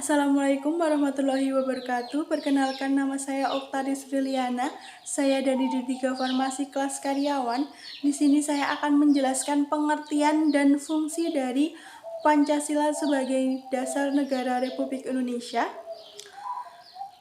Assalamualaikum warahmatullahi wabarakatuh. Perkenalkan, nama saya Oktaris Liliana. Saya dari D3 Farmasi kelas karyawan. Di sini saya akan menjelaskan pengertian dan fungsi dari Pancasila sebagai dasar negara Republik Indonesia.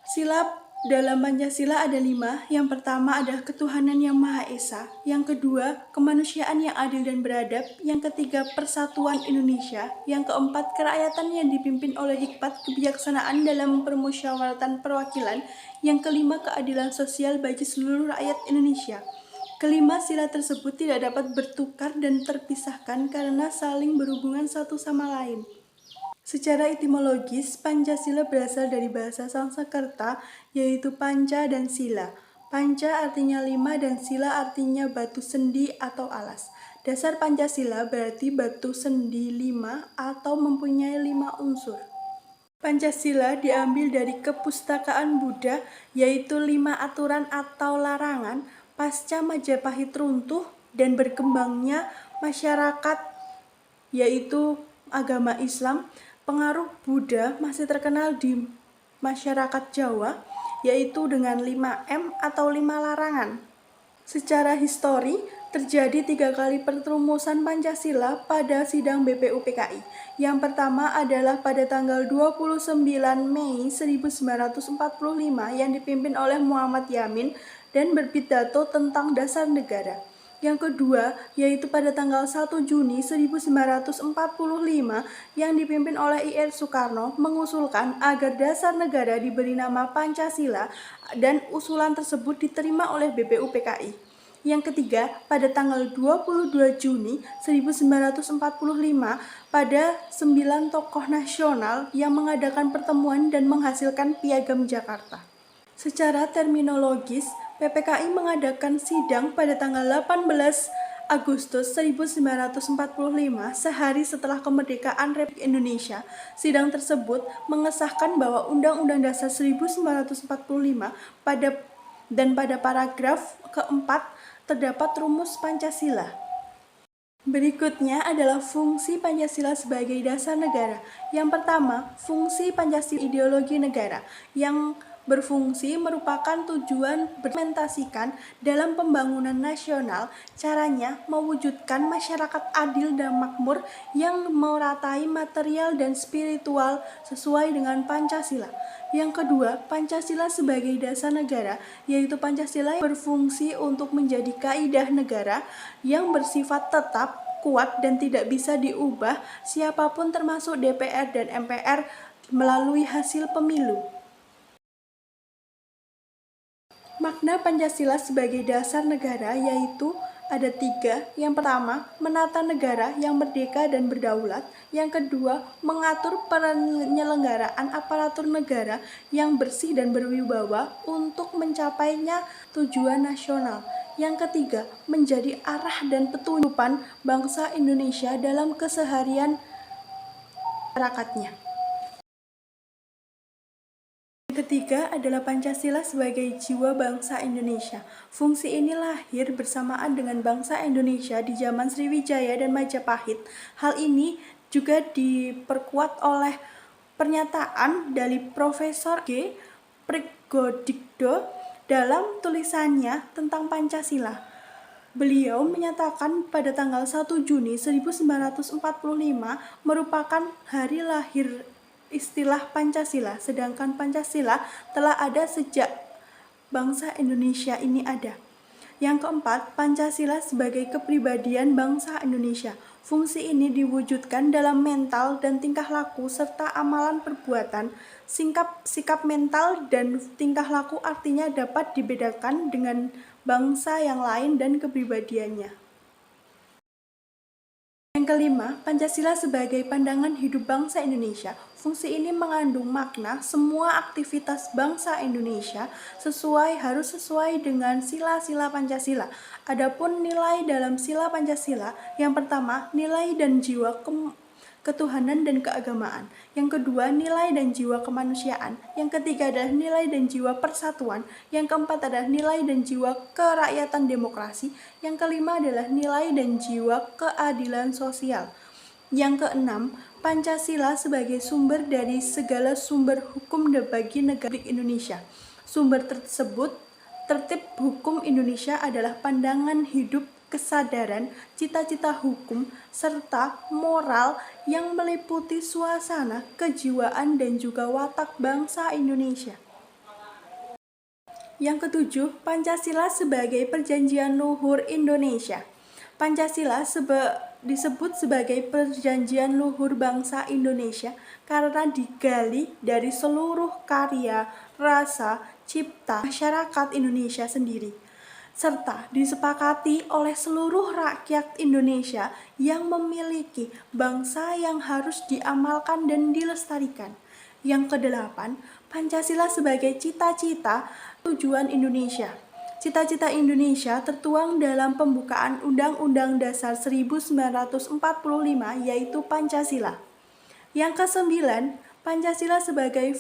Sila dalam Pancasila ada 5. Yang pertama adalah ketuhanan yang Maha Esa. Yang kedua, kemanusiaan yang adil dan beradab. Yang ketiga, persatuan Indonesia. Yang keempat, kerakyatan yang dipimpin oleh hikmat kebijaksanaan dalam permusyawaratan perwakilan. Yang kelima, keadilan sosial bagi seluruh rakyat Indonesia. Kelima, sila tersebut tidak dapat bertukar dan terpisahkan karena saling berhubungan satu sama lain. Secara etimologis, Pancasila berasal dari bahasa Sanskerta, yaitu panca dan sila. Panca artinya 5 dan sila artinya batu sendi atau alas. Dasar Pancasila berarti batu sendi 5 atau mempunyai 5 unsur. Pancasila diambil dari kepustakaan Buddha, yaitu 5 aturan atau larangan pasca Majapahit runtuh dan berkembangnya masyarakat, yaitu agama Islam. Pengaruh Buddha masih terkenal di masyarakat Jawa, yaitu dengan 5M atau 5 larangan. Secara histori, terjadi 3 kali perumusan Pancasila pada sidang BPUPKI. Yang pertama adalah pada tanggal 29 Mei 1945 yang dipimpin oleh Muhammad Yamin dan berpidato tentang dasar negara. Yang kedua, yaitu pada tanggal 1 Juni 1945 yang dipimpin oleh I.R. Soekarno mengusulkan agar dasar negara diberi nama Pancasila dan usulan tersebut diterima oleh BPUPKI. Yang ketiga, pada tanggal 22 Juni 1945 pada 9 tokoh nasional yang mengadakan pertemuan dan menghasilkan Piagam Jakarta. Secara terminologis, PPKI mengadakan sidang pada tanggal 18 Agustus 1945, sehari setelah kemerdekaan Republik Indonesia. Sidang tersebut mengesahkan bahwa Undang-Undang Dasar 1945 pada paragraf keempat terdapat rumus Pancasila. Berikutnya adalah fungsi Pancasila sebagai dasar negara. Yang pertama, fungsi Pancasila ideologi negara yang berfungsi merupakan tujuan berimplementasikan dalam pembangunan nasional. Caranya mewujudkan masyarakat adil dan makmur yang meratai material dan spiritual sesuai dengan Pancasila. Yang kedua, Pancasila sebagai dasar negara, yaitu Pancasila yang berfungsi untuk menjadi kaidah negara yang bersifat tetap, kuat, dan tidak bisa diubah siapapun termasuk DPR dan MPR melalui hasil pemilu. Makna Pancasila sebagai dasar negara yaitu ada 3. Yang pertama, menata negara yang merdeka dan berdaulat. Yang kedua, mengatur penyelenggaraan aparatur negara yang bersih dan berwibawa untuk mencapainya tujuan nasional. Yang ketiga, menjadi arah dan petunjukan bangsa Indonesia dalam keseharian masyarakatnya. Ketiga adalah Pancasila sebagai jiwa bangsa Indonesia. Fungsi ini lahir bersamaan dengan bangsa Indonesia di zaman Sriwijaya dan Majapahit. Hal ini juga diperkuat oleh pernyataan dari Profesor G. Prigodikdo dalam tulisannya tentang Pancasila. Beliau menyatakan pada tanggal 1 Juni 1945 merupakan hari lahir istilah Pancasila, sedangkan Pancasila telah ada sejak bangsa Indonesia ini ada. Yang keempat, Pancasila sebagai kepribadian bangsa Indonesia. Fungsi ini diwujudkan dalam mental dan tingkah laku serta amalan perbuatan. Sikap mental dan tingkah laku artinya dapat dibedakan dengan bangsa yang lain dan kepribadiannya. Yang kelima, Pancasila sebagai pandangan hidup bangsa Indonesia. Fungsi ini mengandung makna semua aktivitas bangsa Indonesia harus sesuai dengan sila-sila Pancasila. Adapun nilai dalam sila Pancasila, yang pertama, nilai dan jiwa ketuhanan dan keagamaan. Yang kedua, nilai dan jiwa kemanusiaan. Yang ketiga adalah nilai dan jiwa persatuan. Yang keempat adalah nilai dan jiwa kerakyatan demokrasi. Yang kelima adalah nilai dan jiwa keadilan sosial. Yang keenam, Pancasila sebagai sumber dari segala sumber hukum bagi negara Indonesia. Sumber tersebut, tertib hukum Indonesia adalah pandangan hidup, kesadaran, cita-cita hukum, serta moral yang meliputi suasana, kejiwaan, dan juga watak bangsa Indonesia. Yang ketujuh, Pancasila sebagai perjanjian luhur Indonesia. Pancasila disebut sebagai perjanjian luhur bangsa Indonesia karena digali dari seluruh karya, rasa, cipta masyarakat Indonesia sendiri, serta disepakati oleh seluruh rakyat Indonesia yang memiliki bangsa yang harus diamalkan dan dilestarikan. Yang kedelapan, Pancasila sebagai cita-cita tujuan Indonesia. Cita-cita Indonesia tertuang dalam pembukaan Undang-Undang Dasar 1945 yaitu Pancasila. Yang kesembilan, Pancasila sebagai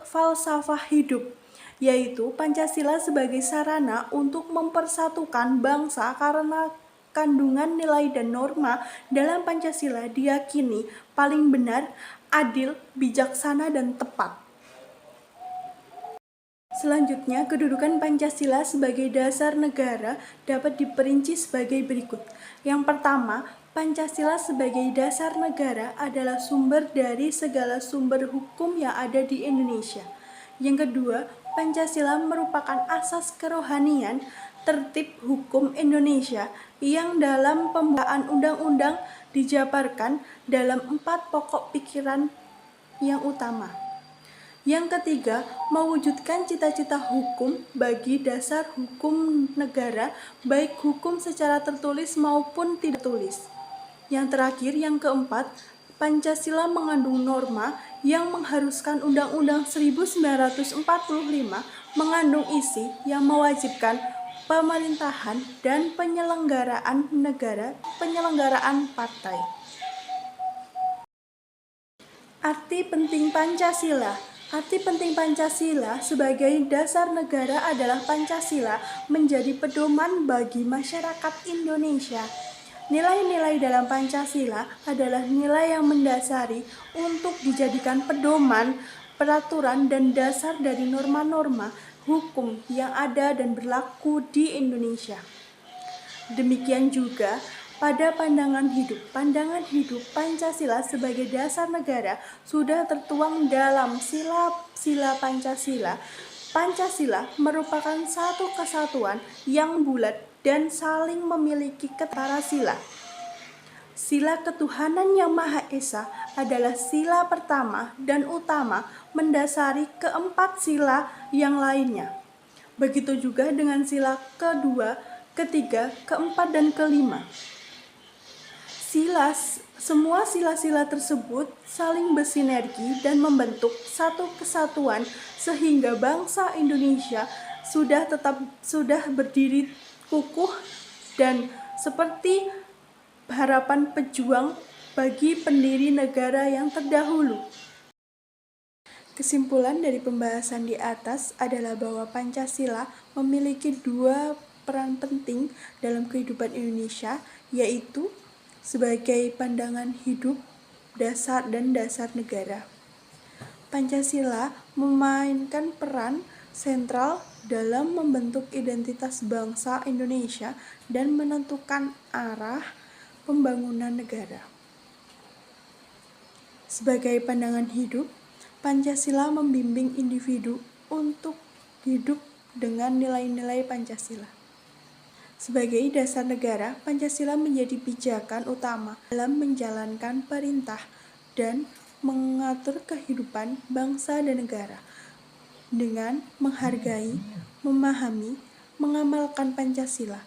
falsafah hidup, yaitu Pancasila sebagai sarana untuk mempersatukan bangsa karena kandungan nilai dan norma dalam Pancasila diyakini paling benar, adil, bijaksana, dan tepat. Selanjutnya, kedudukan Pancasila sebagai dasar negara dapat diperinci sebagai berikut. Yang pertama, Pancasila sebagai dasar negara adalah sumber dari segala sumber hukum yang ada di Indonesia. Yang kedua, Pancasila merupakan asas kerohanian tertib hukum Indonesia yang dalam pembukaan undang-undang dijabarkan dalam 4 pokok pikiran yang utama. Yang ketiga, mewujudkan cita-cita hukum bagi dasar hukum negara, baik hukum secara tertulis maupun tidak tertulis. Yang terakhir, yang keempat, Pancasila mengandung norma yang mengharuskan Undang-Undang 1945 mengandung isi yang mewajibkan pemerintahan dan penyelenggaraan negara, penyelenggaraan partai. Arti penting Pancasila. Arti penting Pancasila sebagai dasar negara adalah Pancasila menjadi pedoman bagi masyarakat Indonesia. Nilai-nilai dalam Pancasila adalah nilai yang mendasari untuk dijadikan pedoman, peraturan, dan dasar dari norma-norma hukum yang ada dan berlaku di Indonesia. Demikian juga pada pandangan hidup Pancasila sebagai dasar negara sudah tertuang dalam sila-sila Pancasila. Pancasila merupakan satu kesatuan yang bulat dan saling memiliki ketara sila. Sila ketuhanan yang Maha Esa adalah sila pertama dan utama mendasari keempat sila yang lainnya. Begitu juga dengan sila kedua, ketiga, keempat, dan kelima. Semua sila-sila tersebut saling bersinergi dan membentuk satu kesatuan sehingga bangsa Indonesia sudah berdiri kukuh dan seperti harapan pejuang bagi pendiri negara yang terdahulu. Kesimpulan dari pembahasan di atas adalah bahwa Pancasila memiliki 2 peran penting dalam kehidupan Indonesia, yaitu sebagai pandangan hidup, dasar, dan dasar negara. Pancasila memainkan peran sentral dalam membentuk identitas bangsa Indonesia dan menentukan arah pembangunan negara. Sebagai pandangan hidup, Pancasila membimbing individu untuk hidup dengan nilai-nilai Pancasila. Sebagai dasar negara, Pancasila menjadi pijakan utama dalam menjalankan perintah dan mengatur kehidupan bangsa dan negara. Dengan menghargai, memahami, mengamalkan Pancasila,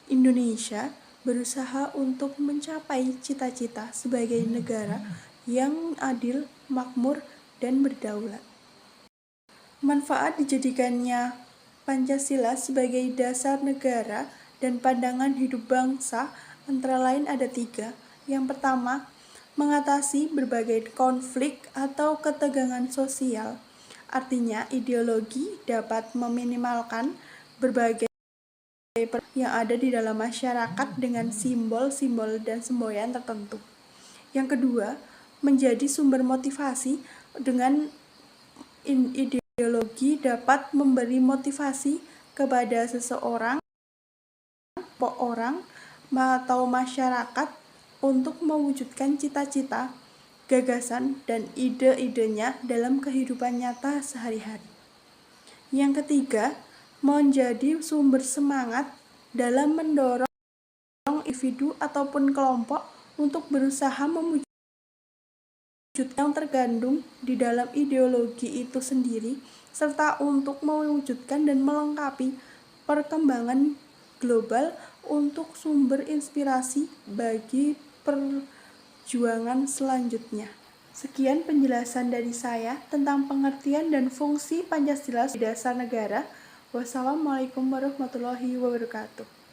Indonesia berusaha untuk mencapai cita-cita sebagai negara yang adil, makmur, dan berdaulat. Manfaat dijadikannya Pancasila sebagai dasar negara dan pandangan hidup bangsa antara lain ada 3. Yang pertama, mengatasi berbagai konflik atau ketegangan sosial. Artinya, ideologi dapat meminimalkan berbagai yang ada di dalam masyarakat dengan simbol-simbol dan semboyan tertentu. Yang kedua, menjadi sumber motivasi. Dengan ideologi dapat memberi motivasi kepada seseorang, orang, atau masyarakat untuk mewujudkan cita-cita, gagasan, dan ide-idenya dalam kehidupan nyata sehari-hari. Yang ketiga, menjadi sumber semangat dalam mendorong individu ataupun kelompok untuk berusaha mewujudkan yang terkandung di dalam ideologi itu sendiri, serta untuk mewujudkan dan melengkapi perkembangan global untuk sumber inspirasi bagi perjuangan selanjutnya. Sekian penjelasan dari saya tentang pengertian dan fungsi Pancasila sebagai dasar negara. Wassalamualaikum warahmatullahi wabarakatuh.